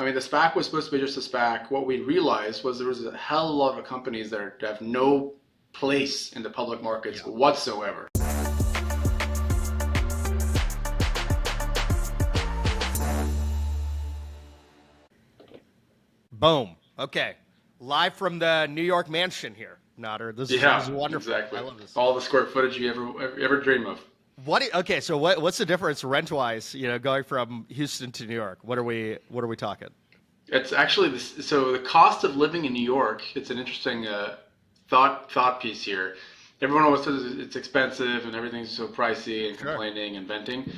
mean, the SPAC was supposed to be just a SPAC. What we realized was there was a hell of a lot of companies that have no place in the public markets Yeah. whatsoever. Boom. Okay. Live from the New York mansion here, Nader. This is Yeah, wonderful. I exactly. love this. All the square footage you ever dream of. Okay, so what's the difference rent wise, going from Houston to New York? What are we talking? It's actually this. So the cost of living in New York. It's an interesting thought piece here. Everyone always says it's expensive and everything's so pricey and Sure. complaining and venting.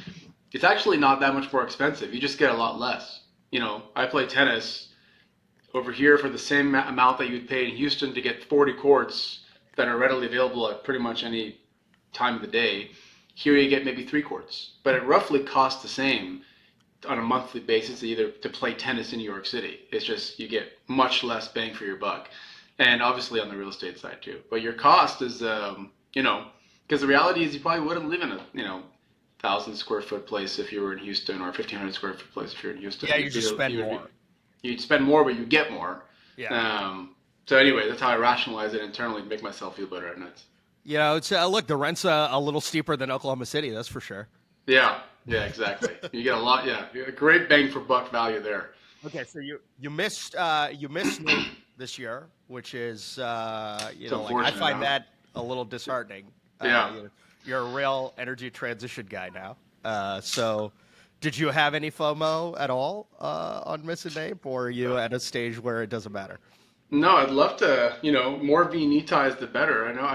It's actually not that much more expensive. You just get a lot less. I play tennis over here for the same amount that you'd pay in Houston to get 40 courts that are readily available at pretty much any time of the day. Here you get maybe 3 courts, but it roughly costs the same on a monthly basis either to play tennis in New York City. It's just you get much less bang for your buck, and obviously on the real estate side too. But your cost is, because the reality is you probably wouldn't live in a 1,000 square foot place if you were in Houston, or 1,500 square foot place if you're in Houston. Yeah, you just spend more. You'd spend more, but you get more. Yeah. So anyway, that's how I rationalize it internally to make myself feel better at nights. It's look, the rent's a little steeper than Oklahoma City, that's for sure. Yeah, exactly. You get a lot. Yeah, you get a great bang for buck value there. Okay, so you missed Nate this year, which is It's like I unfortunate, find huh? that a little disheartening. Yeah. You're a real energy transition guy now. So did you have any FOMO at all on missing Nate, or are you at a stage where it doesn't matter? No, I'd love to. More V&E ties, the better. I know.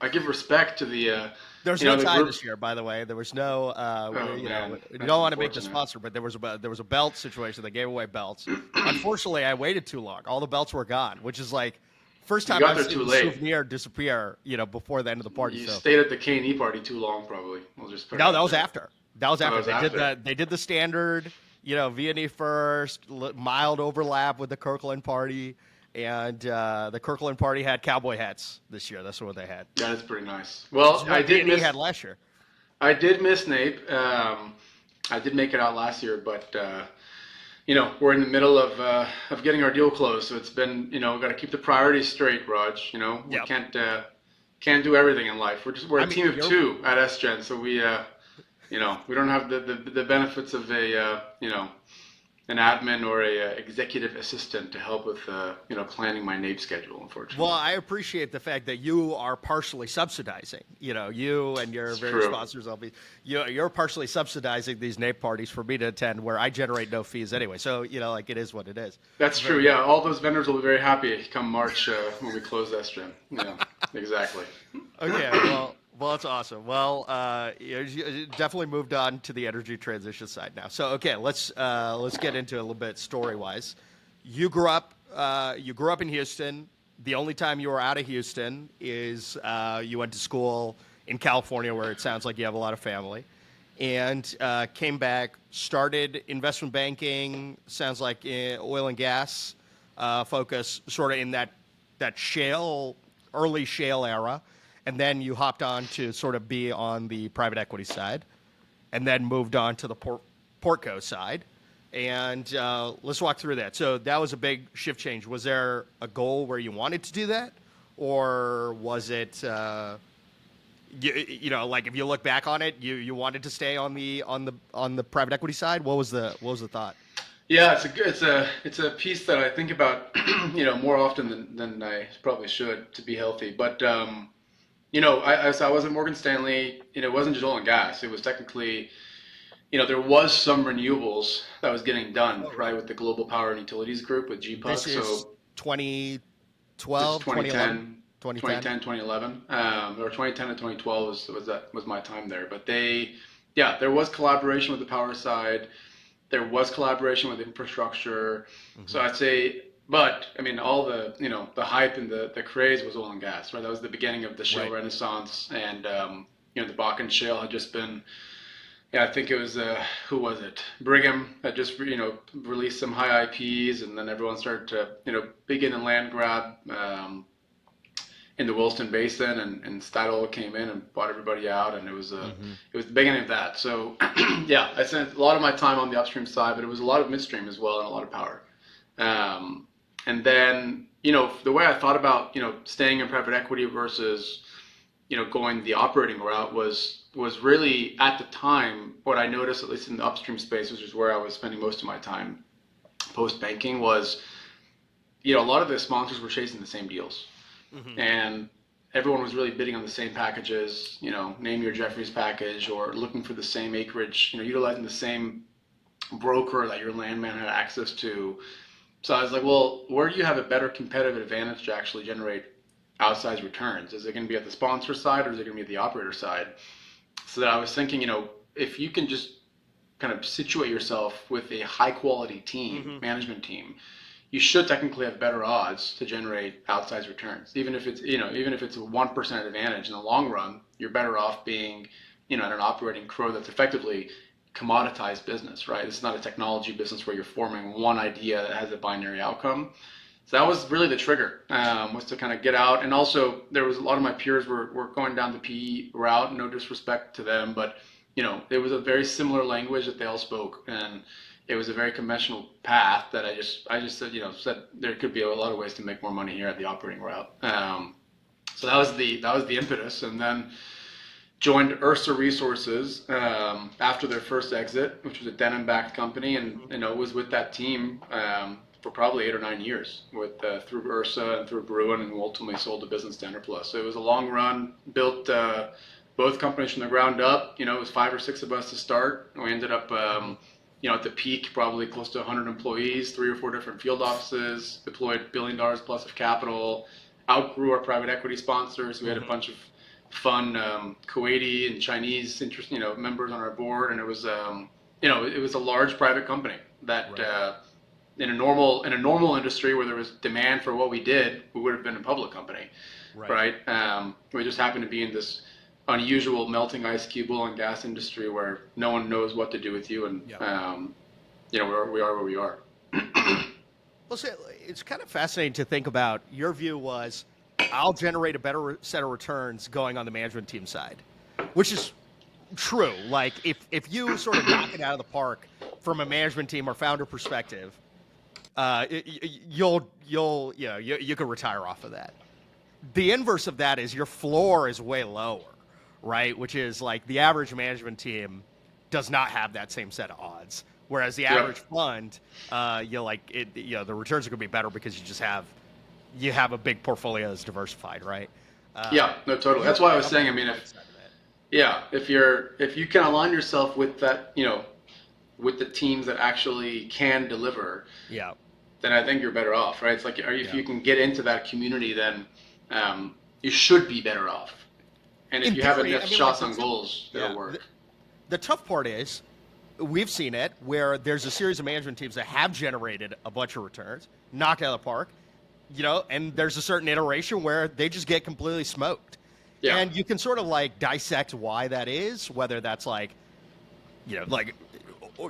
I give respect to the There's no the tie group. this year, by the way. There was no, Oh man, we that's don't want to make the unfortunate. sponsor, but there was a belt situation. They gave away belts. Unfortunately, I waited too long. All the belts were gone, which is like first You time got I've there seen too the late. souvenir disappear, before the end of the party. You So stayed at the K&E party too long, probably. We'll just put it no, that out was there. after. That was Oh, that after was they did after. the standard, Vianney first, mild overlap with the Kirkland party, and the Kirkland party had cowboy hats this year. That's what they had. That is pretty nice. Which Well, is what Vianney had last year. I did miss Nape. I did make it out last year, but we're in the middle of getting our deal closed. So it's been, we've got to keep the priorities straight, Raj. We Yep. can't do everything in life. We're I a mean, team of you're two at ESGEN, so we don't have the benefits of an admin or a executive assistant to help with planning my Nape schedule, Well, unfortunately. I appreciate the fact that you are partially subsidizing. You and your It's various true. sponsors. You're partially subsidizing these NAPE parties for me to attend, where I generate no fees anyway. So like it is what it is. That's Very true. good. Yeah, all those vendors will be very happy come March when we close ESGEN. Yeah, exactly. Okay. Well, that's awesome. Well, you definitely moved on to the energy transition side now. So okay, let's get into it a little bit story wise. You grew up in Houston. The only time you were out of Houston is you went to school in California, where it sounds like you have a lot of family, and came back, started investment banking. Sounds like oil and gas focus, sort of in that early shale era, and then you hopped on to sort of be on the private equity side, and then moved on to the Portco side. And let's walk through that. So that was a big shift change. Was there a goal where you wanted to do that, or was it, like if you look back on it, you wanted to stay on the private equity side? What was the thought? Yeah, it's a piece that I think about, more often than I probably should to be healthy. But so I was at Morgan Stanley. It wasn't just oil and gas. It was technically, there was some renewables that was getting done, Oh, right, really? with the Global Power and Utilities Group with This GPUC. is So this is 2012, 2011, 2010, 2010. 2010, 2011, or 2010 to 2012 was my time there. But there was collaboration with the power side. There was collaboration with infrastructure. So Hmm. I'd say, but I mean, all the hype and the craze was oil and gas, right? That was the beginning of the shale Right. renaissance, and the Bakken shale had just been. Yeah, I think it was who was it? Brigham had just released some high IPs, and then everyone started to begin a land grab. in the Williston Basin, and Statoil came in and bought everybody out, and Mm-hmm. it was the beginning of that. So yeah, I spent a lot of my time on the upstream side, but it was a lot of midstream as well and a lot of power. Um, and then the way I thought about staying in private equity versus going the operating route was really at the time what I noticed, at least in the upstream space, which is where I was spending most of my time post banking, was a lot of the sponsors were chasing the same deals, Mm-hmm. and everyone was really bidding on the same packages. Name your Jeffries package, or looking for the same acreage. Utilizing the same broker that your landman had access to. So I was like, well, where do you have a better competitive advantage to actually generate outsized returns? Is it going to be at the sponsor side, or is it going to be at the operator side? So that I was thinking, if you can just kind of situate yourself with a high quality team, Mm-hmm. management team, you should technically have better odds to generate outsized returns. Even if it's a 1% advantage in the long run, you're better off being, in an operating crow that's effectively commoditized business, right? It's not a technology business where you're forming one idea that has a binary outcome. So that was really the trigger, was to kind of get out. And also, there was a lot of my peers were going down the PE route. No disrespect to them, but it was a very similar language that they all spoke, and it was a very conventional path that I just said there could be a lot of ways to make more money here at the operating route. So that was the impetus, and then joined Ursa Resources after their first exit, which was a denim-backed company, and was with that team for probably 8 or 9 years, with through Ursa and through Bruin, and ultimately sold the business to Enerplus. So it was a long run. Built both companies from the ground up. It was 5 or 6 of us to start. We ended up, at the peak, probably close to 100 employees, 3 or 4 different field offices, deployed $1 billion plus of capital, outgrew our private equity sponsors. We had a bunch of fun Kuwaiti and Chinese interest, members on our board, and it was a large private company that Right. in a normal industry where there was demand for what we did, we would have been a public company, Right. right? We just happened to be in this unusual melting ice cube oil and gas industry where no one knows what to do with you, and Yep. we are where we are. Well, so it's kind of fascinating to think about. Your view was, I'll generate a better set of returns going on the management team side, which is true. Like if you sort of knock it out of the park from a management team or founder perspective, you could retire off of that. The inverse of that is your floor is way lower, right? Which is like the average management team does not have that same set of odds. Whereas the average Yep. fund, the returns are going to be better because you have a big portfolio that's diversified, right? Yeah, no, totally. That's You're why I kind was of on saying. I the mean, right side of it. if you can align yourself with that, with the teams that actually can deliver, Yeah, then I think you're better off, right? It's like, if yeah. you can get into that community, then you should be better off. And if In you have theory, enough I mean, like shots on goals, it'll yeah. work. The tough part is we've seen it where there's a series of management teams that have generated a bunch of returns, knocked out of the park, and there's a certain iteration where they just get completely smoked. Yeah, And you can sort of like dissect why that is, whether that's like, like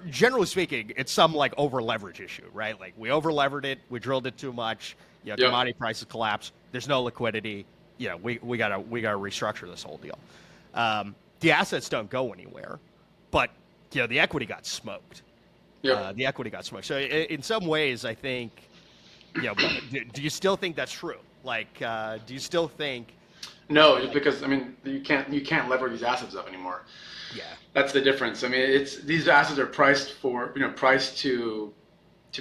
generally speaking, it's some like over leverage issue, right? Like we over levered it, we drilled it too much, yep, commodity prices collapse, there's no liquidity, we gotta restructure this whole deal. The assets don't go anywhere, but the equity got smoked. yep. The equity got smoked. So in some ways, I think, but do you still think that's true? Like, do you still think, No, like, because I mean, you can't lever these assets up anymore. yeah, That's the difference. I mean, it's these assets are priced to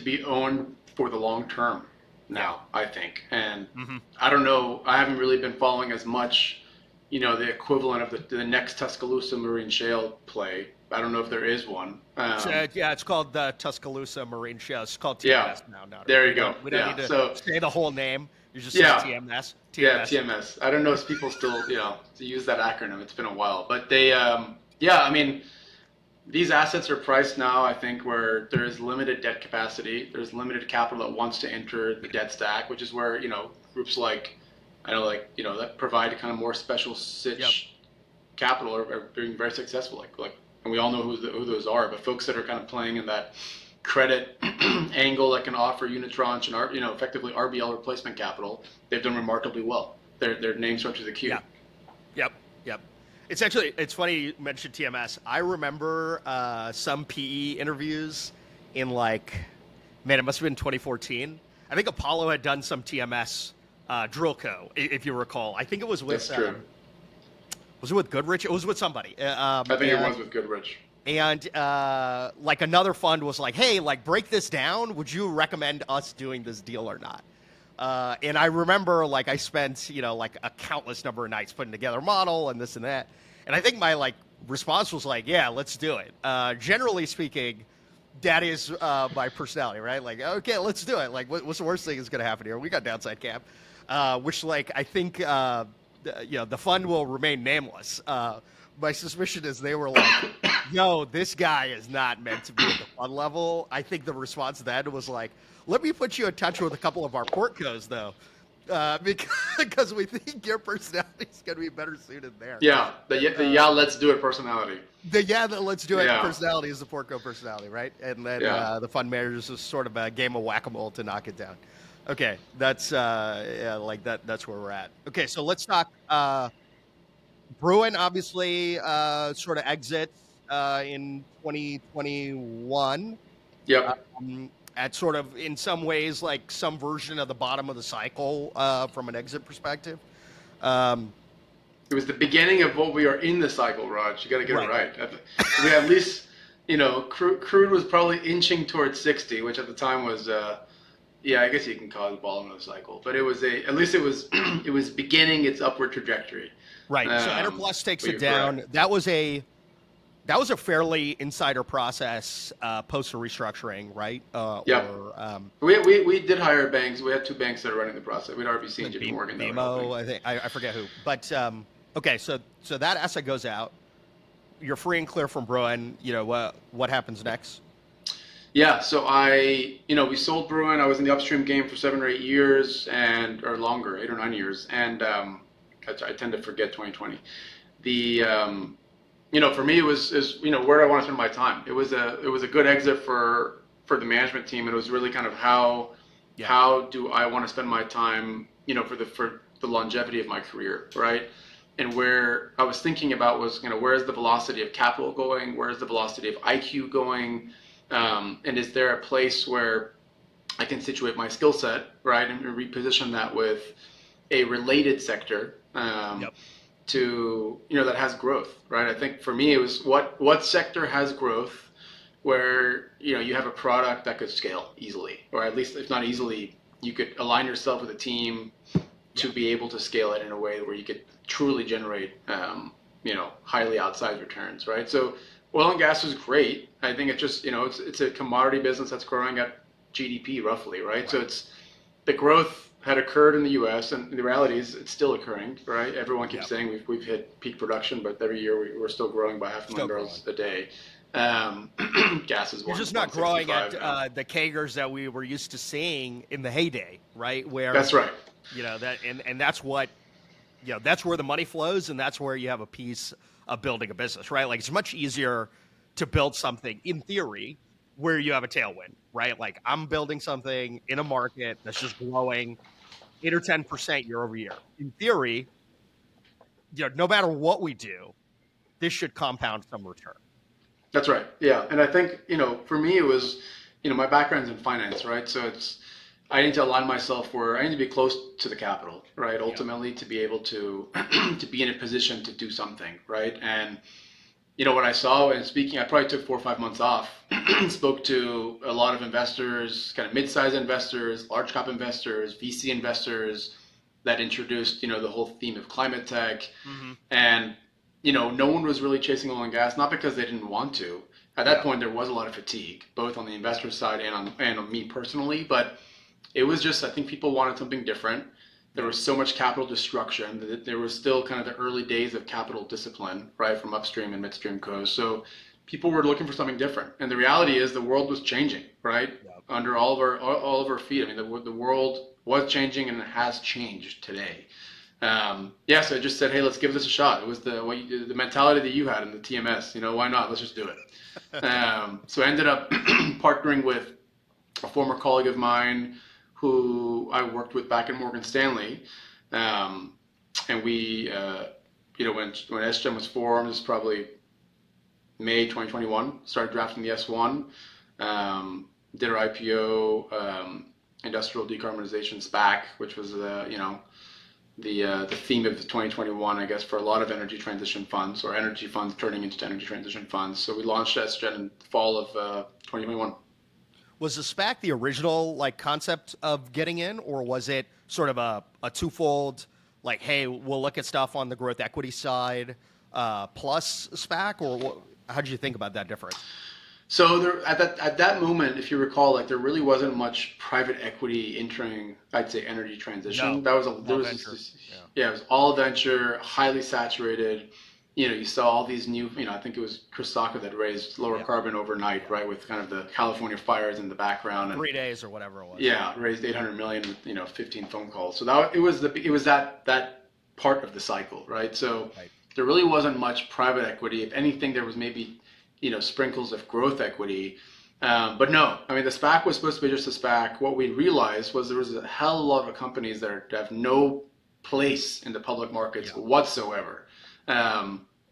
be owned for the long term yeah, now, I think. And hmm I don't know, I haven't really been following as much, the equivalent of the next Tuscaloosa Marine Shale play. I don't know if there is one. so, yeah, it's called the Tuscaloosa Marine Shell. It's called Yeah, TMS now. Not there we you go. don't we don't need Yeah. to So, say the whole name. You just say yeah, TMS. yeah, TMS. TMS. I don't know if people still, to use that acronym. It's been a while, but yeah, I mean, these assets are priced now, I think, where there is limited debt capacity. There's limited capital that wants to enter the debt stack, which is where, groups like, that provide kind of more special Yep. sitch capital are being very successful. And we all know who those are, but folks that are kind of playing in that credit angle that can offer unitranche and, effectively RBL replacement capital, they've done remarkably well. their name starts with a Q. Yeah. Yep. Yep. It's funny you mentioned TMS. I remember some PE interviews in like, man, it must have been 2014. I think Apollo had done some TMS Drillco, if you recall. I think it That's true. was it with Goodrich? It was with somebody. I think it was with Goodrich. And like another fund was like, hey, like break this down. Would you recommend us doing this deal or not? And I remember like I spent, like a countless number of nights putting together a model and this and that. And I think my like response was like, yeah, let's do it. Generally speaking, that is my personality, right? Like, okay, let's do it. Like, what's the worst thing that's going to happen here? We got downside cap, which like I think, the fund will remain nameless. My suspicion is they were like, yo, this guy is not meant to be at the fund level. I think the response then was like, let me put you in touch with a couple of our portcos, though, because we think your personality is going to be better suited there. Yeah, let's do it personality. The let's do it Yeah. personality is the portco personality, right? And then the fund managers is sort of a game of whack-a-mole to knock it down. Okay, that's like that. That's where we're at. Okay, so let's talk. Bruin obviously sort of exits in 2021. Yep. At sort of in some ways like some version of the bottom of the cycle from an exit perspective. It was the beginning of what we are in the cycle, Raj. You got to get Right. it right. We at least, crude was probably inching towards 60, which at the time was, I guess you can call it the bottom of the cycle. But it was at least it was, it was beginning its upward trajectory. Right. So Enterplus takes but it you're down. correct. That was a fairly insider process post a restructuring, right? Yeah. Or We did hire banks. We had two banks that are running the process. We had RBC and JP Morgan. BMO, I think I forget who. But okay, so that asset goes out. You're free and clear from Bruin. What happens next? Yeah, so we sold Bruin. I was in the upstream game for 7 or 8 years or longer, 8 or 9 years. And I tend to forget 2020. For me, it was where I want to spend my time. It was a good exit for the management team. And it was really kind of how do I want to spend my time, for the longevity of my career, right? And where I was thinking about was, where's the velocity of capital going? Where's the velocity of IQ going? And is there a place where I can situate my skill set, right, and reposition that with a related sector to, that has growth, right? I think for me, it was what sector has growth where, you have a product that could scale easily, or at least if not easily, you could align yourself with a team to be able to scale it in a way where you could truly generate, highly outsized returns, right? So oil and gas is great. I think it's just, it's a commodity business that's growing at GDP roughly, right? So it's the growth had occurred in the U.S. and the reality is it's still occurring, right? Everyone keeps saying we've hit peak production, but every year we're still growing by 500,000 barrels a day. Gas is You're just not growing at the CAGRs that we were used to seeing in the heyday, right? Where that's right. And that's what, that's where the money flows, and that's where you have a piece of building a business, right? Like it's much easier to build something in theory where you have a tailwind, right? Like I'm building something in a market that's just growing 8 or 10% year over year. In theory, no matter what we do, this should compound some return. That's right. Yeah. And I think, for me, it was, my background's in finance, right? So I need to align myself where I need to be close to the capital, right? Ultimately, to be able to to be in a position to do something, right? And what I saw in speaking, I probably took 4 or 5 months off, spoke to a lot of investors, kind of mid-sized investors, large cap investors, VC investors that introduced, the whole theme of climate tech. Mm-hmm. And, no one was really chasing oil and gas, not because they didn't want to. At that point, there was a lot of fatigue, both on the investor side and on me personally. But it was just, I think people wanted something different. There was so much capital destruction that there was still kind of the early days of capital discipline, right, from upstream and midstream coast. So people were looking for something different. And the reality is the world was changing, right, under all of our feet. I mean, the world was changing and it has changed today. So I just said, hey, let's give this a shot. It was the mentality that you had in the TMS. Why not? Let's just do it. So I ended up partnering with a former colleague of mine who I worked with back at Morgan Stanley. and we, when ESGEN was formed, it was probably May 2021, started drafting the S1, did our IPO, industrial decarbonization SPAC, which was the theme of 2021, I guess, for a lot of energy transition funds or energy funds turning into energy transition funds. So we launched ESGEN in the fall of 2021. Was the SPAC the original like concept of getting in, or was it sort of a twofold, like, hey, we'll look at stuff on the growth equity side plus SPAC, or how did you think about that difference? So there, at that moment, if you recall, like there really wasn't much private equity entering, I'd say, energy transition. No, That was there all was venture. yeah, it was all venture, highly saturated. You saw all these new, I think it was Chris Sacca that raised lower Yeah. carbon overnight, right, with kind of the California fires in the background, and 3 days or whatever it was. yeah, raised 800 million with 15 phone calls. So it was that part of the cycle, right? So Right. there really wasn't much private equity. If anything, there was maybe sprinkles of growth equity. But no, I mean the SPAC was supposed to be just a SPAC. What we realized was there was a hell of a lot of companies that have no place in the public markets whatsoever.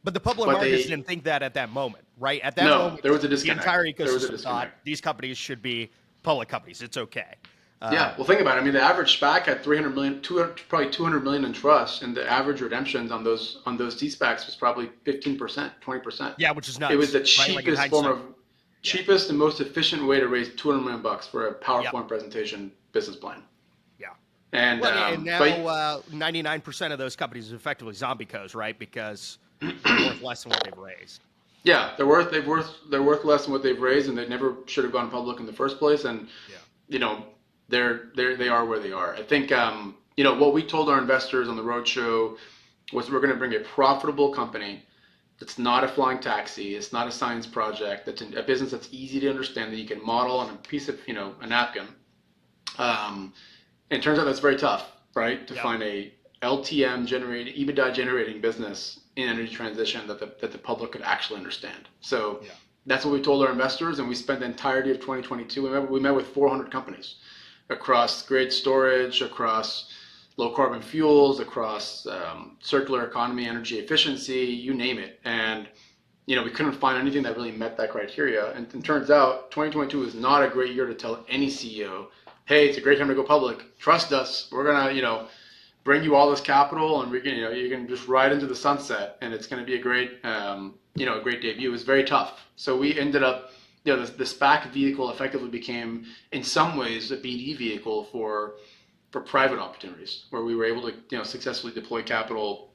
But the public But markets they didn't think that at that moment, right? At that no, moment, there was a the entire disconnect. There was a ecosystem thought disconnect. these companies should be public companies. It's okay. Yeah, well, think about it. I mean, the average SPAC had 300 million, probably 200 million in trust, and the average redemptions on those D-SPACs was probably 15%, 20%. Yeah, which is It was nuts, the right? Like in cheapest form hindsight. of Yeah. cheapest and most efficient way to raise 200 million bucks for a Yep. PowerPoint presentation business plan. Yeah. And Well, and but now 99% of those companies are effectively zombie codes, right? Because they're worth less than what they've raised. yeah, they're worth less than what they've raised, and they never should have gone public in the first place. And Yeah. you know, they are where they are. I think what we told our investors on the roadshow was we're going to bring a profitable company that's not a flying taxi, it's not a science project, that's a business that's easy to understand that you can model on a piece of a napkin. And it turns out that's very tough, right? To Yep. find a LTM generating EBITDA generating business in energy transition that the public could actually understand. So Yeah. that's what we told our investors, and we spent the entirety of 2022. We met with 400 companies across grid storage, across low carbon fuels, across circular economy, energy efficiency, you name it. And we couldn't find anything that really met that criteria. And it turns out 2022 is not a great year to tell any CEO, hey, it's a great time to go public. Trust us. We're gonna bring you all this capital, and we can you can just ride into the sunset, and it's going to be a great a great debut. It was very tough. So we ended up the SPAC vehicle effectively became in some ways a BD vehicle for private opportunities, where we were able to successfully deploy capital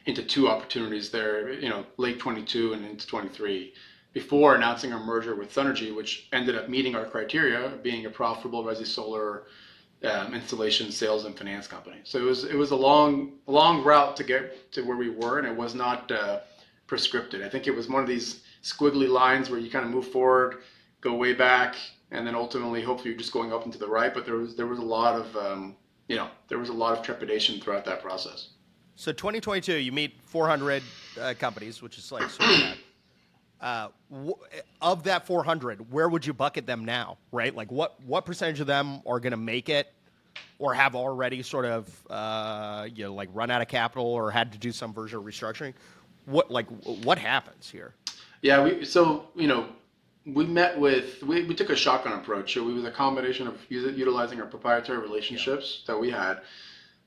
into two opportunities there, late 22 and into 23, before announcing our merger with Sunergy, which ended up meeting our criteria of being a profitable resi solar installation, sales, and finance company. So it was a long route to get to where we were, and it was not prescripted. I think it was one of these squiggly lines where you kind of move forward, go way back, and then ultimately, hopefully, you're just going up and to the right. But there was a lot of there was a lot of trepidation throughout that process. So 2022, you meet 400 companies, which is like sort of that. Of that 400, where would you bucket them now, right? Like what percentage of them are going to make it or have already sort of, like run out of capital or had to do some version of restructuring? What happens here? Yeah, we met with we took a shotgun approach. So it was a combination of utilizing our proprietary relationships that we had,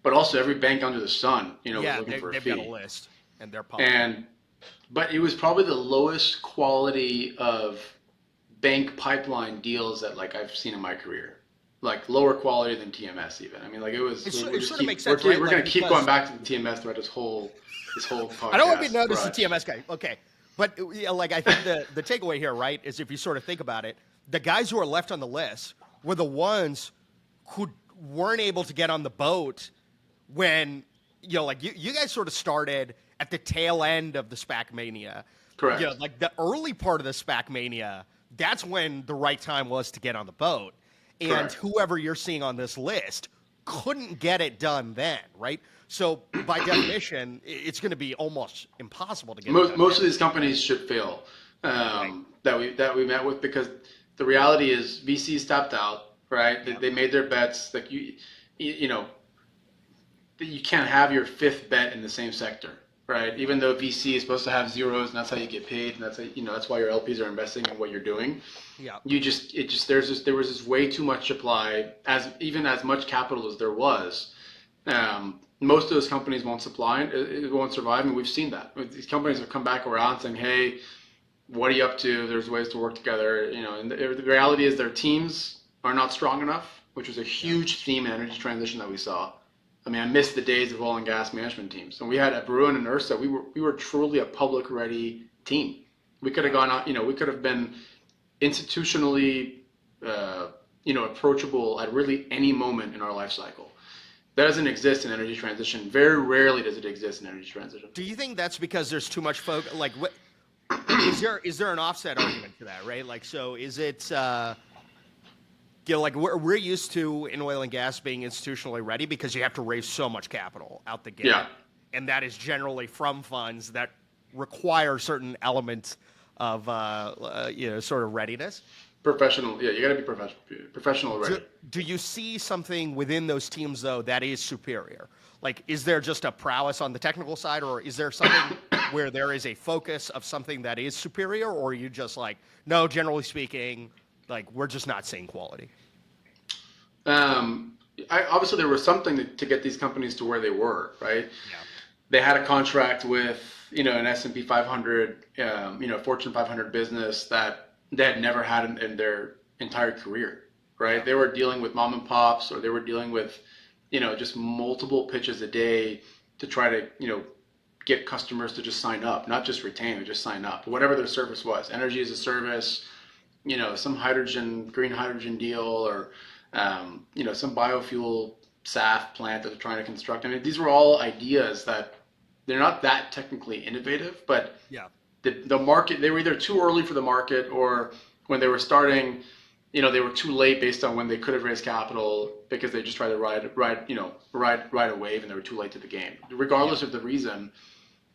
but also every bank under the sun, was looking for a they've fee. got a list and they're public. But it was probably the lowest quality of bank pipeline deals that like I've seen in my career, like lower quality than TMS even. I mean, like it was. It We're sort of makes we're, sense, right? we're Like, going to keep because going back to the TMS throughout this whole podcast. I don't want to be known as the Raj. TMS guy. Okay. But like I think the takeaway here, right, is if you sort of think about it, the guys who are left on the list were the ones who weren't able to get on the boat when, like you guys sort of started at the tail end of the SPAC mania. Correct. Like the early part of the SPAC mania, that's when the right time was to get on the boat. And Correct. whoever you're seeing on this list couldn't get it done then, right? So by definition, it's going to be almost impossible to get it done. Most of these companies should fail Right. that we met with, because the reality is VCs tapped out, right? Yeah. They made their bets. Like you can't have your fifth bet in the same sector, right? Even though VC is supposed to have zeros and that's how you get paid and that's how, that's why your LPs are investing in what you're doing. Yeah. There was this way too much supply, as much capital as there was. Most of those companies won't supply, it won't survive, and we've seen that. These companies have come back around saying, "Hey, what are you up to? There's ways to work together." And the reality is their teams are not strong enough, which was a huge theme in energy transition that we saw. I mean, I missed the days of oil and gas management teams. And we had at Bruin and Ursa, we were truly a public ready team. We could have gone out, we could have been institutionally, approachable at really any moment in our life cycle. That doesn't exist in energy transition. Very rarely does it exist in energy transition. Do you think that's because there's too much focus? Like, what is there an offset argument to that, right? Like, so is it, like we're used to in oil and gas being institutionally ready because you have to raise so much capital out the gate. Yeah. And that is generally from funds that require certain elements of, sort of readiness. Professional, yeah, you got to be professional ready. Do you see something within those teams, though, that is superior? Like, is there just a prowess on the technical side, or is there something where there is a focus of something that is superior, or are you just like, no, generally speaking, like, we're just not seeing quality? Obviously, there was something to get these companies to where they were, right? Yeah. They had a contract with, an S&P 500, Fortune 500 business that they had never had in their entire career, right? Yeah. They were dealing with mom and pops, or they were dealing with, just multiple pitches a day to try to, get customers to just sign up, not just retain, but just sign up, whatever their service was. Energy as a service, some green hydrogen deal, or, some biofuel SAF plant that they're trying to construct. I mean, these were all ideas that they're not that technically innovative, but yeah. The market, they were either too early for the market, or when they were starting, they were too late based on when they could have raised capital, because they just tried to ride a wave and they were too late to the game. Regardless of the reason,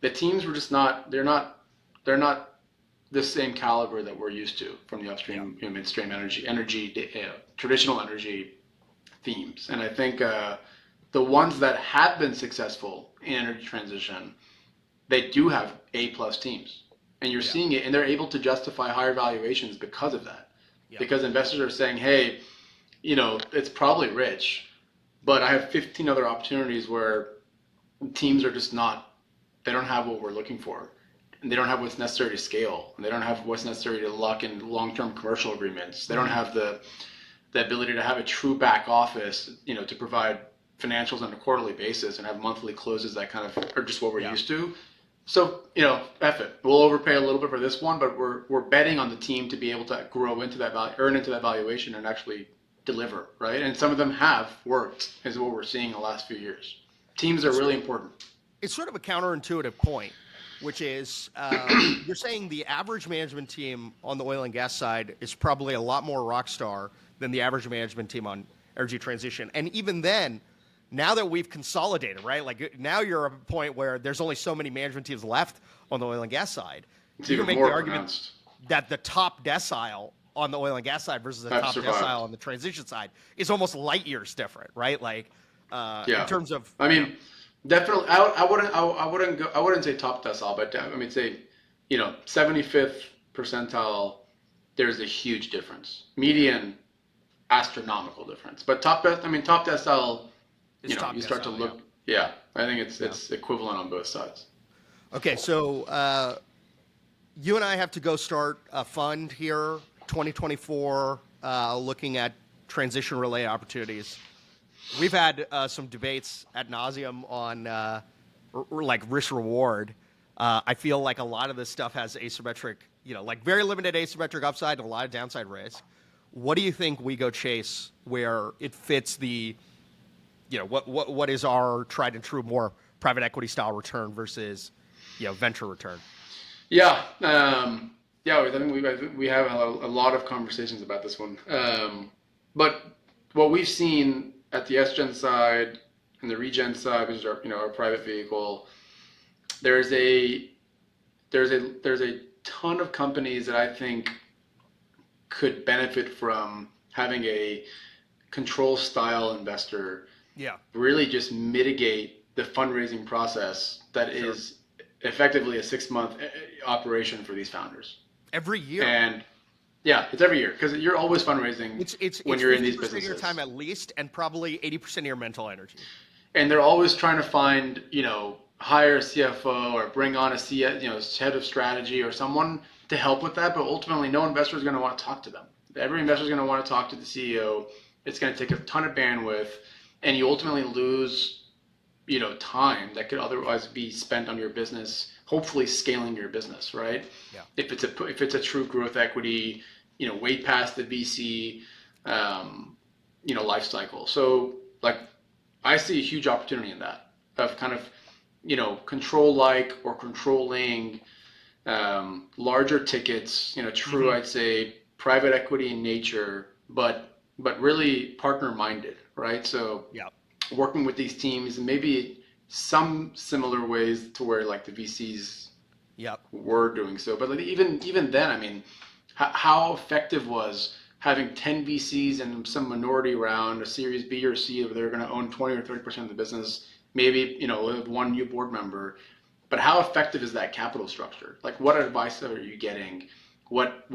the teams were just they're not the same caliber that we're used to from the upstream, midstream energy, traditional energy themes. And I think the ones that have been successful in energy transition, they do have A+ teams. And you're seeing it, and they're able to justify higher valuations because of that. Yeah. Because investors are saying, hey, it's probably rich, but I have 15 other opportunities where teams are just they don't have what we're looking for. And they don't have what's necessary to scale. And they don't have what's necessary to lock in long-term commercial agreements. They don't have the ability to have a true back office, to provide financials on a quarterly basis and have monthly closes that kind of are just what we're used to. So, F it. We'll overpay a little bit for this one, but we're betting on the team to be able to grow into that value, earn into that valuation, and actually deliver, right? And some of them have worked, is what we're seeing in the last few years. Teams are really important. It's sort of a counterintuitive point, which is you're saying the average management team on the oil and gas side is probably a lot more rock star than the average management team on energy transition. And even then, now that we've consolidated, right? Like now you're at a point where there's only so many management teams left on the oil and gas side. It's you can make the argument pronounced. that the top decile on the oil and gas side versus the top decile on the transition side is almost light years different, right? Like in terms of. I mean, definitely. I wouldn't say top decile, but I mean, say, 75th percentile. There's a huge difference. Median, astronomical difference. But top decile. You start to look. Yeah, I think it's equivalent on both sides. Okay, so you and I have to go start a fund here, 2024, looking at transition-related opportunities. We've had some debates ad nauseum on like risk-reward. I feel like a lot of this stuff has asymmetric, like very limited asymmetric upside and a lot of downside risk. What do you think we go chase where it fits the what is our tried and true more private equity style return versus, venture return? Yeah. I think we have a lot of conversations about this one. But what we've seen at the ESGEN side and the Regen side, which is our private vehicle, there's a ton of companies that I think could benefit from having a control style investor really just mitigate the fundraising process that Sure. is effectively a 6-month operation for these founders. Every year. And yeah, it's every year because you're always fundraising when It's you're in these 50% of your time businesses. at least, and probably 80% of your mental energy. And they're always trying to find, hire a CFO or bring on a head of strategy or someone to help with that. But ultimately, no investor is going to want to talk to them. Every investor is going to want to talk to the CEO. It's going to take a ton of bandwidth, and you ultimately lose, time that could otherwise be spent on your business, hopefully scaling your business, right? Yeah. If it's a true growth equity, way past the VC, life cycle. So like I see a huge opportunity in that of kind of, control like or controlling larger tickets, true, Hmm. I'd say private equity in nature, but really partner minded, right? So Yeah. working with these teams and maybe some similar ways to where like the VCs Yep. were doing so. But like even then, I mean, how effective was having 10 VCs and some minority round, a Series B or C, where they're going to own 20 or 30% of the business, maybe with one new board member. But how effective is that capital structure? Like, what advice are you getting? What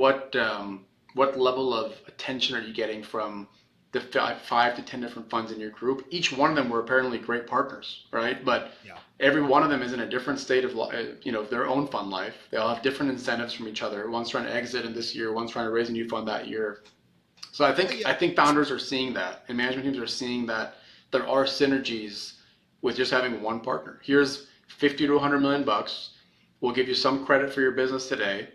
level of attention are you getting from the 5 to 10 different funds in your group? Each one of them were apparently great partners, right? But Yeah. every one of them is in a different state of their own fund life. They all have different incentives from each other. One's trying to exit in this year, one's trying to raise a new fund that year. So I think Yeah. I think founders are seeing that, and management teams are seeing that there are synergies with just having one partner. Here's 50 to 100 million bucks. We'll give you some credit for your business today,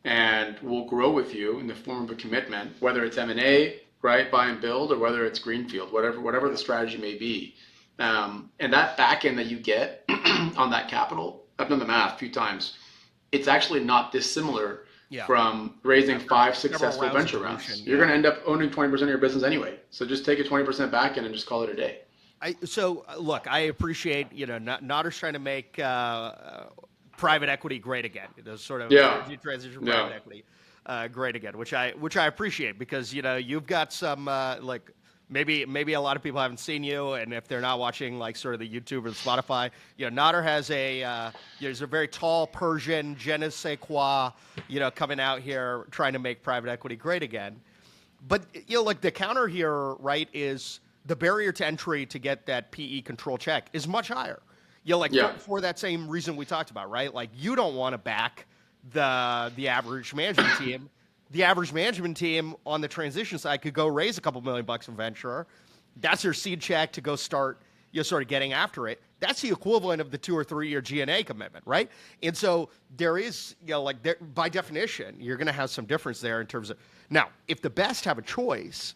and we'll grow with you in the form of a commitment, whether it's M&A, right, buy and build, or whether it's greenfield, whatever the strategy may be. And that back end that you get on that capital, I've done the math a few times. It's actually not dissimilar Yeah. from raising five Several successful rounds of venture dilution. rounds. You're Yeah. going to end up owning 20% of your business anyway. So just take a 20% back end and just call it a day. Look, I appreciate, Nader's trying to make private equity great again. The sort of Yeah. energy transition Yeah. private equity great again, which I appreciate because you've got some like maybe a lot of people haven't seen you, and if they're not watching like sort of the YouTube or the Spotify, Nader has there's a very tall Persian je ne sais quoi, coming out here trying to make private equity great again. But like the counter here, right, is the barrier to entry to get that PE control check is much higher. Like Yeah. for that same reason we talked about, right? Like you don't want to back the average management team. The average management team on the transition side could go raise a couple $1 million in venture. That's your seed check to go start, sort of getting after it. That's the equivalent of the 2 or 3 year G&A commitment, right? And so there is, like there, by definition, you're going to have some difference there in terms of. Now, if the best have a choice,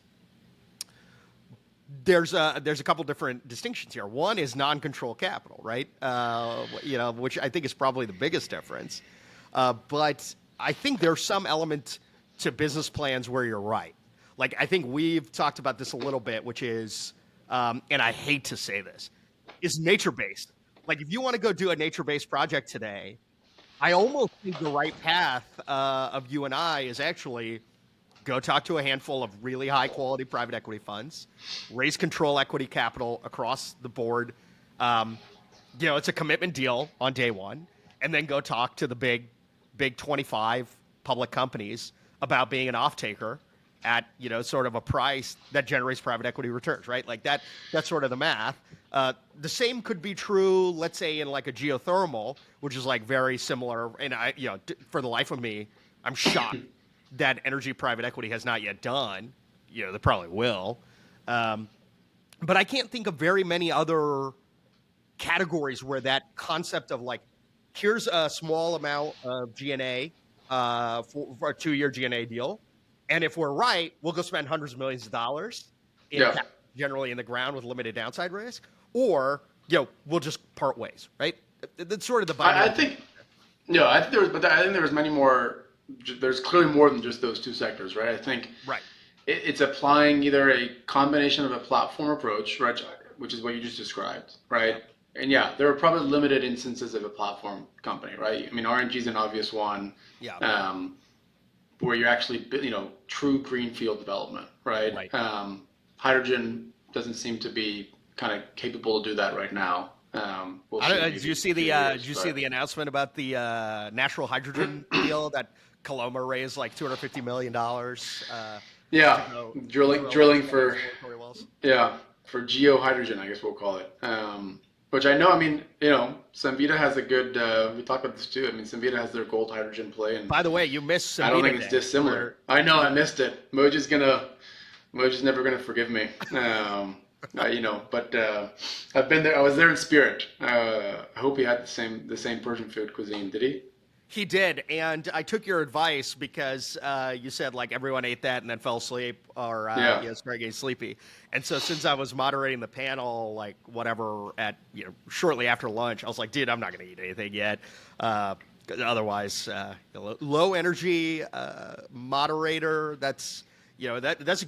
there's a couple different distinctions here. One is non-control capital, right? Which I think is probably the biggest difference. But I think there's some element to business plans where you're right. Like I think we've talked about this a little bit, which is, and I hate to say this, is nature-based. Like if you want to go do a nature-based project today, I almost think the right path of you and I is actually go talk to a handful of really high quality private equity funds, raise control equity capital across the board. Um, it's a commitment deal on day one, and then go talk to the big 25 public companies about being an off taker at sort of a price that generates private equity returns, right? Like that's sort of the math. The same could be true, let's say, in like a geothermal, which is like very similar. And for the life of me, I'm shocked that energy private equity has not yet done. They probably will. But I can't think of very many other categories where that concept of like, here's a small amount of G&A for a 2 year G&A deal. And if we're right, we'll go spend hundreds of millions of dollars in Yeah. generally in the ground with limited downside risk, or we'll just part ways, right? That's sort of the I binary. think no, I think there was many more. There's clearly more than just those two sectors, right? I think Right. it's applying either a combination of a platform approach, right, which is what you just described, Yeah. right? And yeah, there are probably limited instances of a platform company, right? I mean, RNG is an obvious one, Yeah. where you're actually, true greenfield development, right? Right. Hydrogen doesn't seem to be kind of capable to do that right now. We'll I see. don't know. Maybe Did you in see a few did years, you see but the announcement about the natural hydrogen deal that Coloma raised like $250 million to yeah, go drill drilling extra for exploratory wells? yeah for geo hydrogen, I guess we'll call it. Which I know. I mean, Samvita has a good. We talked about this too. I mean, Samvita has their gold hydrogen play, and By the way, you missed I don't Samvita think it's Day. dissimilar. Where I know I yeah, missed it. Moji's never gonna forgive me. But I've been there. I was there in spirit. I hope he had the same Persian food cuisine. Did he? he did, and I took your advice because you said like everyone ate that and then fell asleep or Yeah. started getting sleepy. And so since I was moderating the panel, like whatever at shortly after lunch, I was like, dude, I'm not going to eat anything yet. Uh, Otherwise, low energy moderator. That's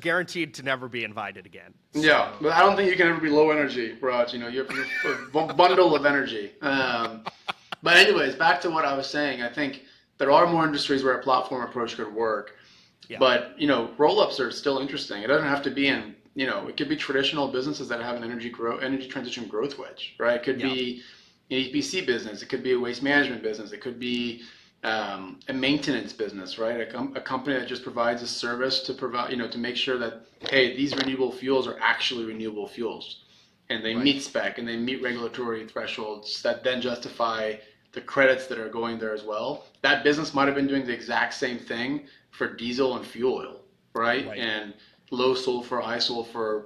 guaranteed to never be invited again. Yeah, So but I don't think you can ever be low energy, Raj. You're a bundle of energy. But anyways, back to what I was saying. I think there are more industries where a platform approach could work. yeah, But roll-ups are still interesting. It doesn't have to be in, it could be traditional businesses that have an energy transition growth wedge, right? It could yeah, be an EPC business. It could be a waste management business. It could be a maintenance business, right? A company that just provides a service to provide, to make sure that, hey, these renewable fuels are actually renewable fuels, and they right. meet spec and they meet regulatory thresholds that then justify the credits that are going there as well. That business might have been doing the exact same thing for diesel and fuel oil, right? Right. And low sulfur, high sulfur,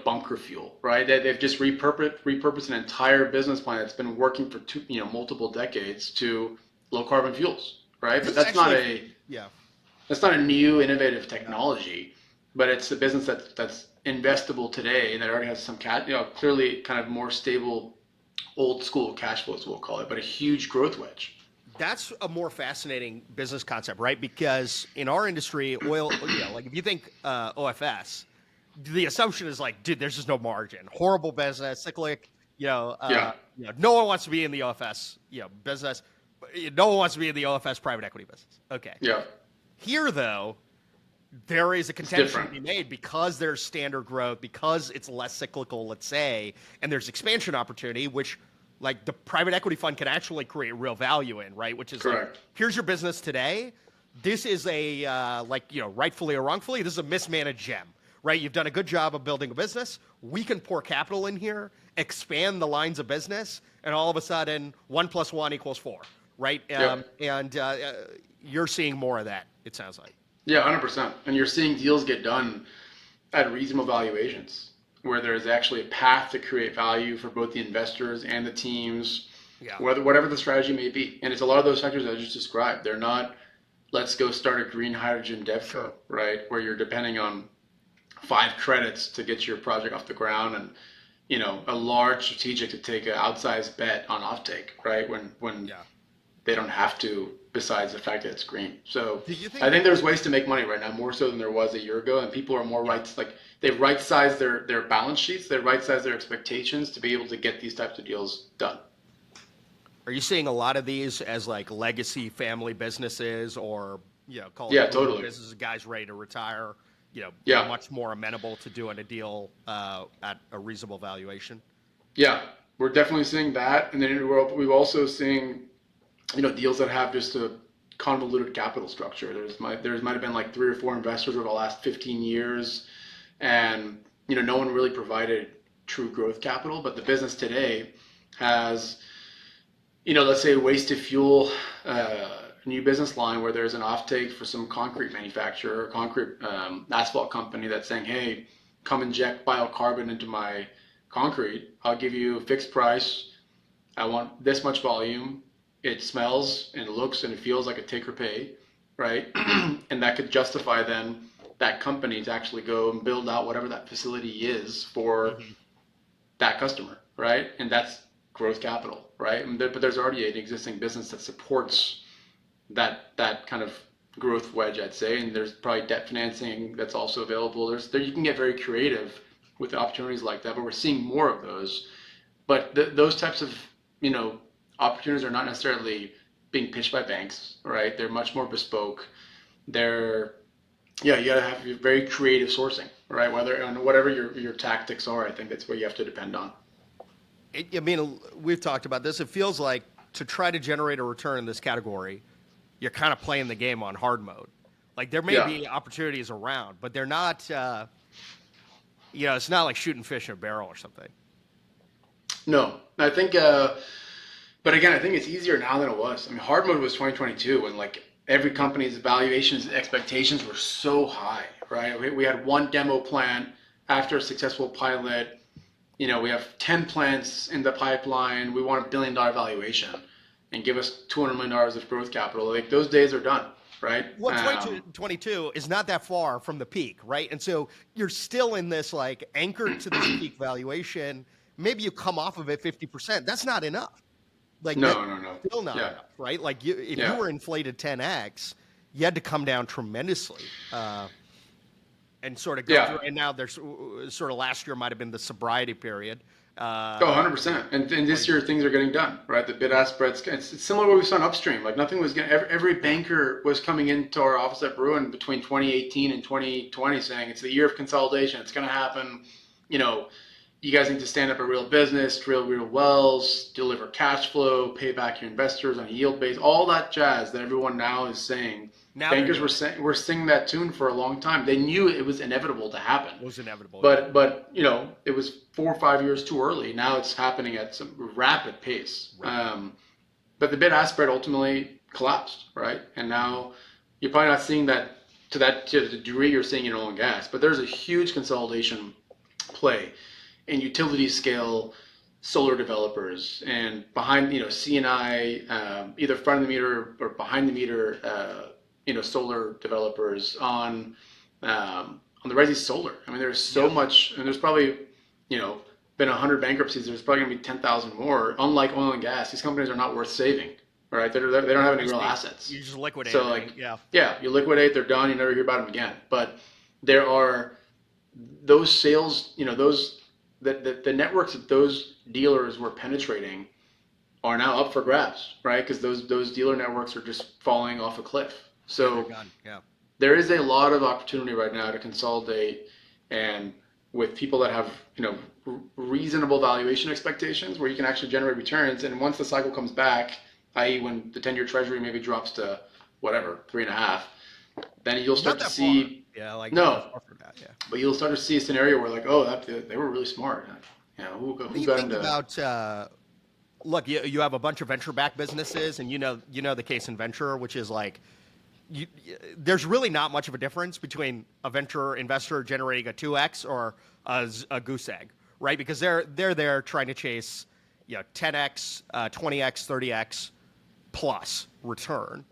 bunker fuel, right? They've just repurposed an entire business plan that's been working for multiple decades to low carbon fuels, right? But This is actually, yeah, that's not a new innovative yeah. technology, but it's a business that's investable today that already has some cash, clearly kind of more stable, old school cash flows, we'll call it, but a huge growth wedge. That's a more fascinating business concept, right? Because in our industry, oil, like if you think OFS, the assumption is like, dude, there's just no margin. Horrible business, cyclic. Yeah, No one wants to be in the OFS, business. No one wants to be in the OFS private equity business. Okay. yeah, Here, though, there is a it's contention to different. be made because there's standard growth, because it's less cyclical, let's say, and there's expansion opportunity, which like the private equity fund can actually create real value in, right? Which is like, Correct. here's your business today. This is a rightfully or wrongfully, this is a mismanaged gem, right? You've done a good job of building a business. We can pour capital in here, expand the lines of business, and all of a sudden, 1+1 = 4, right? Yep. And you're seeing more of that. It sounds like. Yeah, 100%. And you're seeing deals get done at reasonable valuations where there's actually a path to create value for both the investors and the teams, Yeah. whatever the strategy may be. And it's a lot of those sectors I just described. They're not, let's go start a green hydrogen devco, Sure. right? Where you're depending on 5 credits to get your project off the ground and a large strategic to take an outsized bet on offtake, right? When Yeah. they don't have to, besides the fact that it's green. So Do you I think? think there's ways to make money right now, more so than there was a year ago, and people are more Yeah. like they've right sized their balance sheets, they right sized their expectations to be able to get these types of deals done. Are you seeing a lot of these as like legacy family businesses, or call Yeah, it boomer totally. businesses, guys ready to retire? Yeah, Much more amenable to doing a deal at a reasonable valuation. yeah, we're definitely seeing that, and then we've also seen deals that have just a convoluted capital structure. Might have been like 3 or 4 investors over the last 15 years, and no one really provided true growth capital. But the business today has let's say waste to fuel Yeah. new business line where there's an offtake for some concrete manufacturer, concrete asphalt company that's saying, hey, come inject biocarbon into my concrete. I'll give you a fixed price. I want this much volume. It smells and it looks and it feels like a take or pay, right? And that could justify then that company to actually go and build out whatever that facility is for Hmm. that customer, right? And that's growth capital, right? But there's already an existing business that supports that kind of growth wedge, I'd say. And there's probably debt financing that's also available. You can get very creative with opportunities like that, but we're seeing more of those. But those types of you know opportunities are not necessarily being pitched by banks, right? They're much more bespoke. They're yeah, you gotta have very creative sourcing, right? Whether and whatever your tactics are, I think that's what you have to depend on. I mean, we've talked about this. It feels like to try to generate a return in this category, you're kind of playing the game on hard mode. Like there may Yeah. be opportunities around, but they're not. It's not like shooting fish in a barrel or something. No, I think, but again, I think it's easier now than it was. I mean, hard mode was 2022 when like every company's valuations expectations were so high, right? We had one demo plant after a successful pilot. We have 10 plants in the pipeline. We want $1 billion valuation and give us $200 million of growth capital. Like those days are done, right? Well, 2022 is not that far from the peak, right? And so you're still in this like anchored to this peak valuation. Maybe you come off of it 50%. That's not enough. Like that's No. still not Yeah. enough, right? Like if Yeah. you were inflated 10x, you had to come down tremendously. And sort of go Yeah. through. And now there's sort of last year might have been the sobriety period. Oh, 100%. And this year things are getting done, right? The bid-ask spreads. It's similar to what we saw in upstream. Like nothing was getting. Every banker was coming into our office at Bruin between 2018 and 2020 saying it's the year of consolidation. It's going to happen. You guys need to stand up a real business, drill real wells, deliver cash flow, pay back your investors on a yield base, all that jazz that everyone now is saying. Now Bankers were singing that tune for a long time. They knew it was inevitable to happen. It was inevitable. But it was 4 or 5 years too early. Now it's happening at some rapid pace. Right. But the bid-ask spread ultimately collapsed, right? And now you're probably not seeing that to the degree you're seeing in oil and gas. But there's a huge consolidation play in utility scale solar developers and behind C&I, either front of the meter or behind the meter. Solar developers on the resi solar. I mean, there's so much, and there's probably, been 100 bankruptcies. There's probably gonna be 10,000 more. Unlike oil and gas, these companies are not worth saving, right? They don't have any real assets. You just liquidate. So you liquidate, they're done. You never hear about them again. But there are those sales, the networks that those dealers were penetrating are now up for grabs, right? Because those dealer networks are just falling off a cliff. So there is a lot of opportunity right now to consolidate, and with people that have reasonable valuation expectations where you can actually generate returns. And once the cycle comes back, i.e. when the 10-year treasury maybe drops to whatever 3.5, then you'll start to see but you'll start to see a scenario where like, oh, they were really smart. Who got into about look, you have a bunch of venture-backed businesses, and the case in venture, which is like. There's really not much of a difference between a venture investor generating a 2x or a goose egg, right? Because they're there trying to chase 10x, 20x, 30x plus return.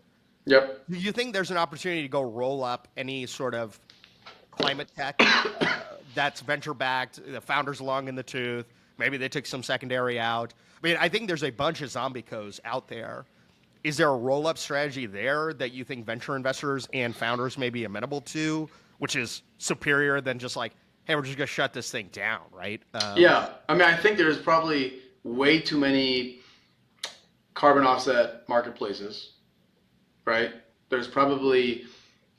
Yep. Do you think there's an opportunity to go roll up any sort of climate tech that's venture backed, the founders long in the tooth, maybe they took some secondary out? I mean, I think there's a bunch of zombie co's out there. Is there a roll-up strategy there that you think venture investors and founders may be amenable to, which is superior than just like, hey, we're just going to shut this thing down, right? Yeah. I mean, I think there's probably way too many carbon offset marketplaces, right? There's probably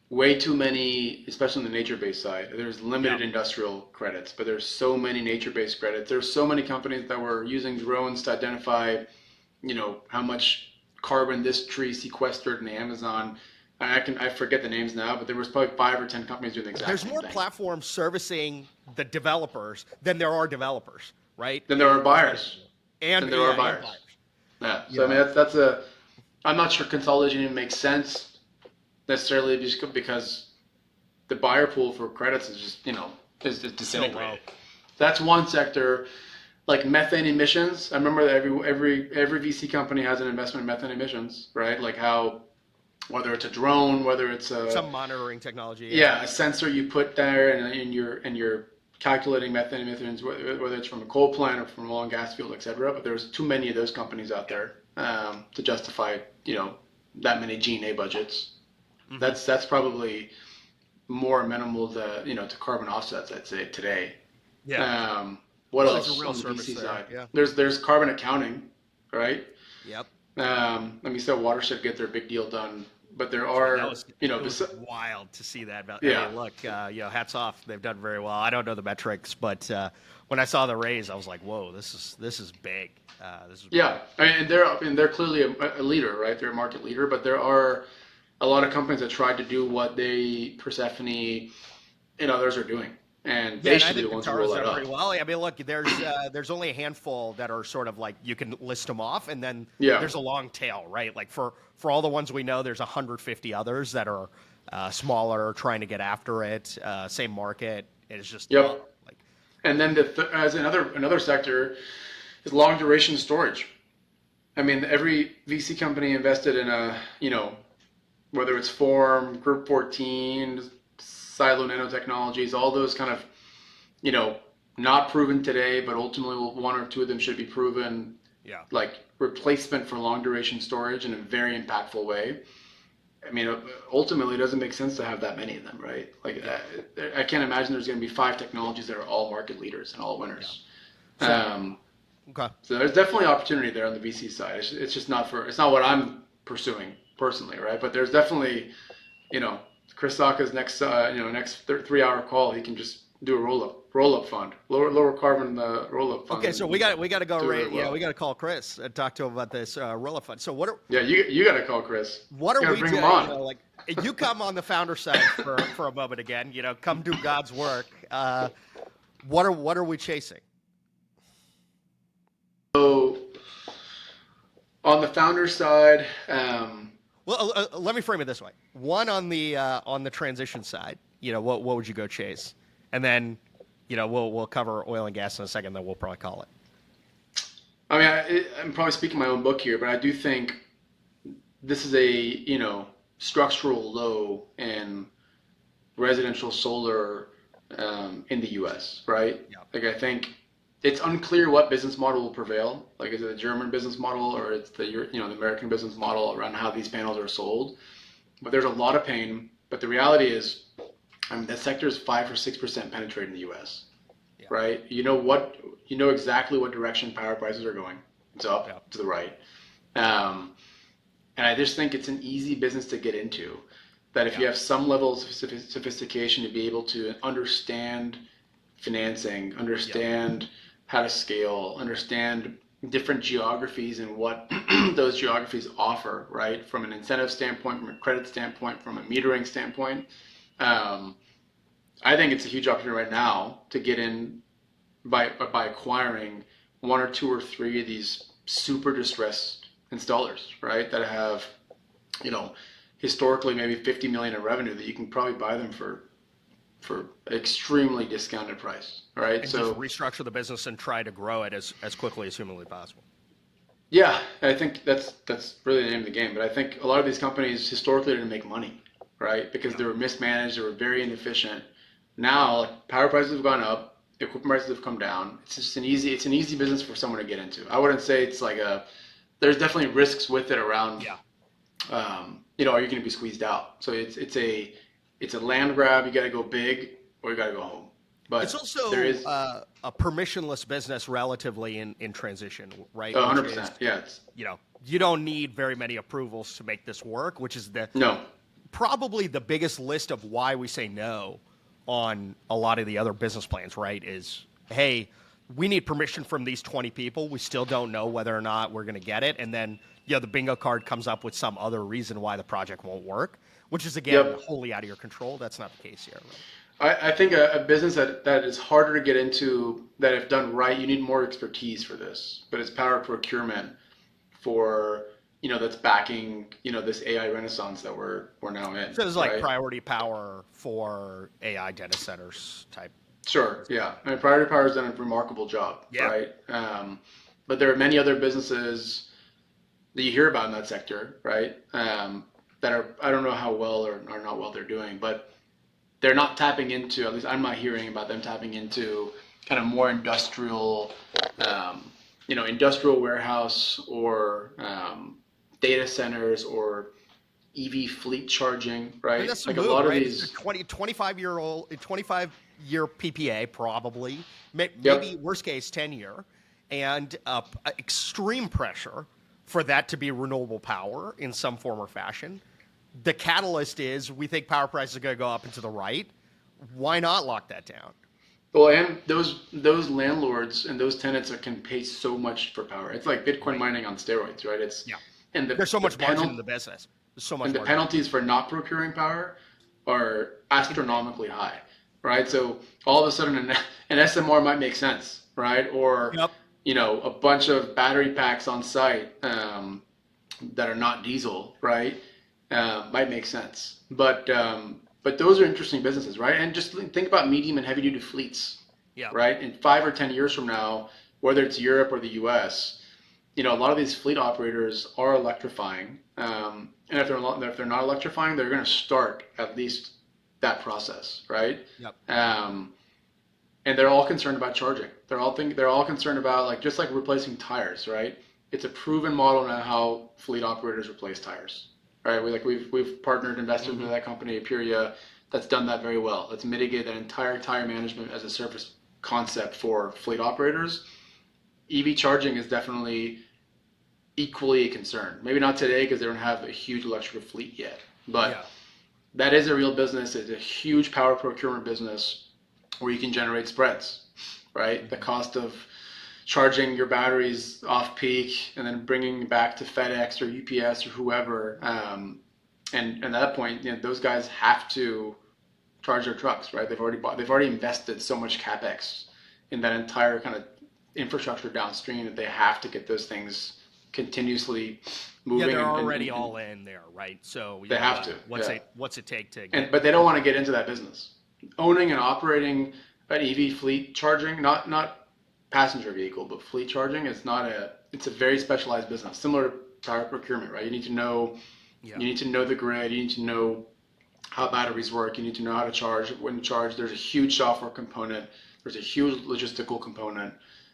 way too many, especially on the nature-based side. There's limited industrial credits, but there's so many nature-based credits. There's so many companies that were using drones to identify, how much carbon this tree sequestered in the Amazon. I forget the names now, but there was probably 5 or 10 companies doing the exact same thing. There's more platforms servicing the developers than there are developers, right? Than there are buyers. And there are buyers. Yeah. So I mean, I'm not sure consolidation even makes sense necessarily just because the buyer pool for credits is just is disintegrated. So that's one sector. Like methane emissions, I remember that every VC company has an investment in methane emissions, right? Like how, whether it's a drone, whether it's some monitoring technology, a sensor you put there, and you're calculating methane emissions, whether it's from a coal plant or from a oil and gas field, etc. But there's too many of those companies out there to justify that many G&A budgets. Mm-hmm. That's probably more amenable to carbon offsets, I'd say today. Yeah. What else there's a real on the service VC there. side? Yeah. There's carbon accounting, right? Yep. Let me say Watershed get their big deal done but there That are, was you know, it was wild to see that. I yeah. mean, look, hats off. They've done very well. I don't know the metrics, but when I saw the raise, I was like, whoa, this is big. This is big. Yeah, they're clearly a leader, right? They're a market leader, but there are a lot of companies that tried to do what Persephone and others are doing, and Yeah, they and I should be think the ones who roll Katara's that done pretty up. well. I mean, look, there's only a handful that are sort of like you can list them off, and then Yeah. there's a long tail, right? Like for all the ones we know, there's 150 others that are smaller, trying to get after it, same market. It's just tough. Yep. Like, And then as another sector is long duration storage. I mean, every VC company invested in a, whether it's Form, Group 14, Silo Nanotechnologies, all those kind of, you know, not proven today, but ultimately one or two of them should be proven, yeah, like replacement for long duration storage in a very impactful way. I mean, ultimately, it doesn't make sense to have that many of them, right? Like, yeah, I can't imagine there's going to be 5 technologies that are all market leaders and all yeah. winners. So Um, okay. so there's definitely opportunity there on the VC side. It's just it's not what I'm pursuing personally, right? But there's definitely, you know, Chris Saka's next 3 hour call, he can just do a roll up fund, lower carbon roll up fund, Okay, so we got to go do right. really Yeah, we well. got to call Chris and talk to him about this roll fund. So Yeah, you got to call Chris. what You are got to we bring him doing? You on. know, like you come on the founder side for a moment again. You know, come do God's work. What are we chasing? So on the founder side, Well, let me frame it this way: one on the transition side. You know, what would you go chase? And then, we'll cover oil and gas in a second. Then we'll probably call it. I mean, I'm probably speaking my own book here, but I do think this is a, structural low in residential solar in the U.S., right? Yeah. Like, I think it's unclear what business model will prevail. Like, is it the German business model or it's the American business model around how these panels are sold? But there's a lot of pain. But the reality is, I mean, that sector is 5 or 6% penetrated in the U.S. Yeah. Right? You know exactly what direction power prices are going. It's up, Yeah. to the right. Um, and I just think it's an easy business to get into. That if Yeah. you have some level of sophistication to be able to understand financing, Yeah. understand how to scale, understand different geographies and what those geographies offer, right? From an incentive standpoint, from a credit standpoint, from a metering standpoint. Um, I think it's a huge opportunity right now to get in by acquiring one or two or three of these super distressed installers, right? That have, you know, historically maybe 50 million in revenue that you can probably buy them for extremely discounted price, right? And just So restructure the business and try to grow it as quickly as humanly possible. yeah, I think that's really the name of the game. But I think a lot of these companies historically didn't make money, right? Because Yeah. they were mismanaged, they were very inefficient. Now, like, power prices have gone up, equipment prices have come down. It's an easy business for someone to get into. I wouldn't say it's like there's definitely risks with it around, Yeah. are you going to be squeezed out? So it's a land grab. You got to go big or you got to go home. It's But there also is a permissionless business relatively in transition, right? Which is, 100%. Yeah, it's you don't need very many approvals to make this work, which is no. probably the biggest list of why we say no on a lot of the other business plans, right? Is, hey, we need permission from these 20 people. We still don't know whether or not we're going to get it. And then, the bingo card comes up with some other reason why the project won't work, which is, again, Yep. wholly out of your control. That's not the case here, right? I think a business that is harder to get into, that if done right, you need more expertise for this. But it's power procurement for, that's backing, this AI renaissance that we're now in, So there's like right? priority power for AI data centers type. Sure, yeah. I mean, Priority Power has done a remarkable job, Yeah. right? But there are many other businesses that you hear about in that sector, right? That are, I don't know how well or not well they're doing, but they're not tapping into, at least I'm not hearing about them tapping into kind of more industrial, industrial warehouse or data centers or EV fleet charging, And right? that's the Like a move, lot of right? It's a these, 25-year PPA, probably, maybe yep, worst case 10-year, and extreme pressure for that to be renewable power in some form or fashion. the catalyst is we think power prices are going to go up and to the right. Why not lock that down? Well, and those landlords and those tenants can pay so much for power. It's like Bitcoin mining on steroids, right? Yeah. And There's so much margin in the business. There's so much and the margin. penalties for not procuring power are astronomically high, right? So all of a sudden an SMR might make sense, right? Or Yep. a bunch of battery packs on site that are not diesel, right? Might make sense. But those are interesting businesses, right? And just think about medium and heavy duty fleets, Yeah. right? In 5 or 10 years from now, whether it's Europe or the US, a lot of these fleet operators are electrifying. And if they're not electrifying, they're going to start at least that process, right? Yep. And they're all concerned about charging. They're all concerned about just like replacing tires, right? It's a proven model now how fleet operators replace tires, right? We've partnered, invested with that company, Apuria, that's done that very well. That's mitigated that entire tire management as a service concept for fleet operators. EV charging is definitely equally a concern. Maybe not today because they don't have a huge electrical fleet yet, but that is a real business. It's a huge power procurement business where you can generate spreads, right? The cost of charging your batteries off peak and then bringing back to FedEx or UPS or whoever. And at that point, those guys have to charge their trucks, right? They've already invested so much CapEx in that entire kind of infrastructure downstream that they have to get those things continuously moving. Yeah, they're already all in there, right? So they have to. What's it take to? But they don't want to get into that business. Owning and operating an EV fleet charging, not passenger vehicle, but fleet charging it's a very specialized business, similar to power procurement, right? You need to know the grid, you need to know how batteries work, you need to know how to charge, when to charge. There's a huge software component, there's a huge logistical component,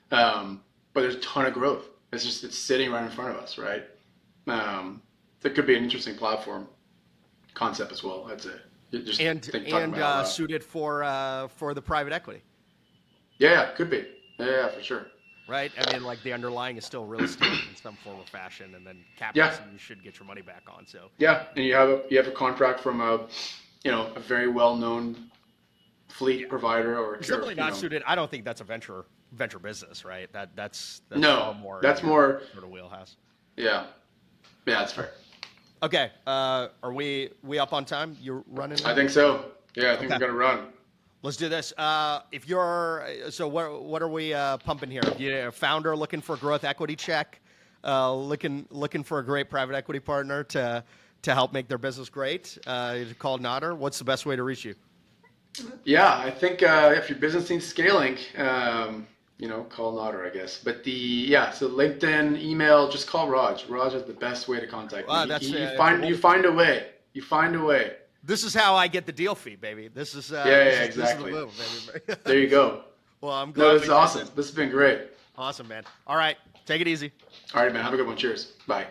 but there's a ton of growth. It's sitting right in front of us, right? That could be an interesting platform concept as well. I'd say. Suited for the private equity. Yeah, could be. Yeah, for sure. Right. I mean, the underlying is still real estate in some form or fashion, and then capital you should get your money back on. So. Yeah, and you have a contract from a very well known fleet provider or it's definitely not suited. I don't think that's a venture business, right? That's no, more that's more sort of wheelhouse. Yeah, that's fair. Okay, are we up on time? You're running? I think so. Yeah, I think we're gonna run. Let's do this. If you're what are we pumping here? If you're a founder looking for a growth equity check, looking for a great private equity partner to help make their business great, call Nader. What's the best way to reach you? Yeah, I think if your business needs scaling, call Nader, I guess. But so LinkedIn, email, just call Raj. Raj is the best way to contact me. You find a way. You find a way. This is how I get the deal fee, baby. This is exactly. This is the move, baby. There you go. Well, I'm glad. No, this is awesome. This has been great. Awesome, man. All right, take it easy. All right, man. Have a good one. Cheers. Bye.